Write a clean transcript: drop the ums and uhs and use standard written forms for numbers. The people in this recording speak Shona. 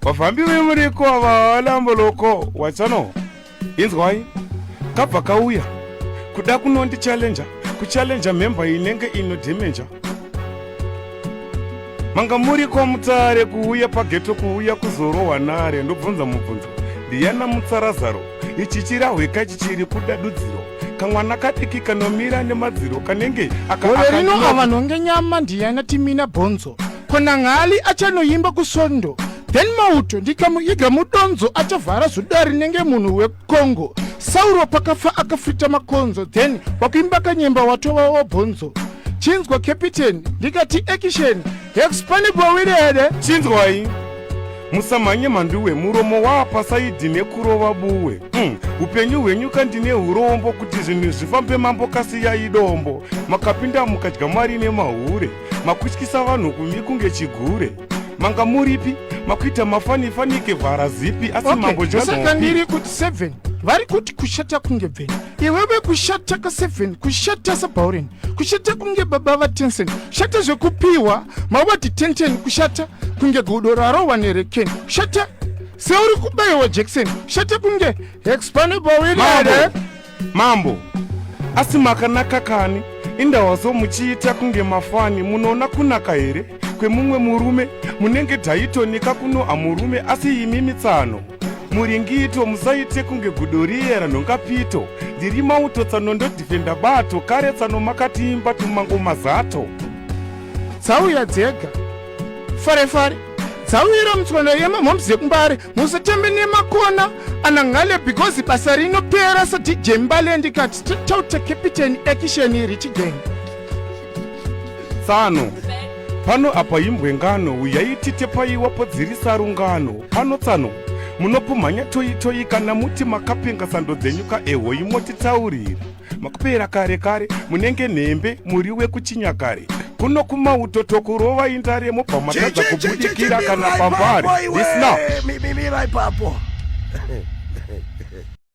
vafambi vemuriko valamboloko watsano inzwai kabva kauya kuda kunondichallenja kuchallenja memba inenge inodhemenja manga muriko mutare kuuya pageto kuuya kuzorohwa nare ndobvunza mubvunzo ndiyana mutsarazaro ichi chirahweka chichiri kuda dudziro kamwana kadiki kanomira nemadziro kanenge rino avanhonge nyama ndiyana timina bhonzo kona ngali achanoimba kusondo then mauto ndikamuiga mudonzo achavhara zuda rinenge munhu wekongo sauro pakafa akafita makonzo then wakuimba kanyemba watova wabhonzo chinzwa captain ndikati action expandible wirede chinzwai musamhanye manduwe muromo waapasaidhi nekurova buwe upenyu hwenyu kandine urombo kuti zvinhu zvifambe mambo kasiyai dombo makapinda mukadya mari nemahure makutyisa vanhu kumi kunge chigure manga muripi makuita mafanifanike vhara zipi asi mambo saka ndiri kuti 7 vari kuti kushata kunge bveni iwewe kushata ka7 kushata sabauren kushata kunge baba vatensen shata zvekupiwa mawadi 1010 kushata kunge gudo rarohwa nerekeni kushata seuri kubayiwa jackson kushata kunge expandable wirede mambo asi makanaka kani indawazo muchiita kunge mafani munoona kunaka here kwemumwe murume munenge dhaitonika kuno hamurume asi imi mitsano muringito musaite kunge gudoriyera nhongapito ndiri mauto tsanondodhifenda bato kare tsano makatimba tumango mazato dzauya dzega farefare dzawira mutswanda yemamhomzi kumbare musatembe nemakona anangale because basa rinopera sadj mbale ndikati totauta captain action iri chigenga tsano pano apa imbwengano uyaitite paiwapo dziri sarungano pano tsano munopumhanya toyitoyi kana muti makapenga sando dzenyu kaehoi motitaurira makupera kare kare munenge nhembe muri wekuchinyakare kuno kumautoto kurova indare mobva matadza kubudikira kana pambare mira ipapo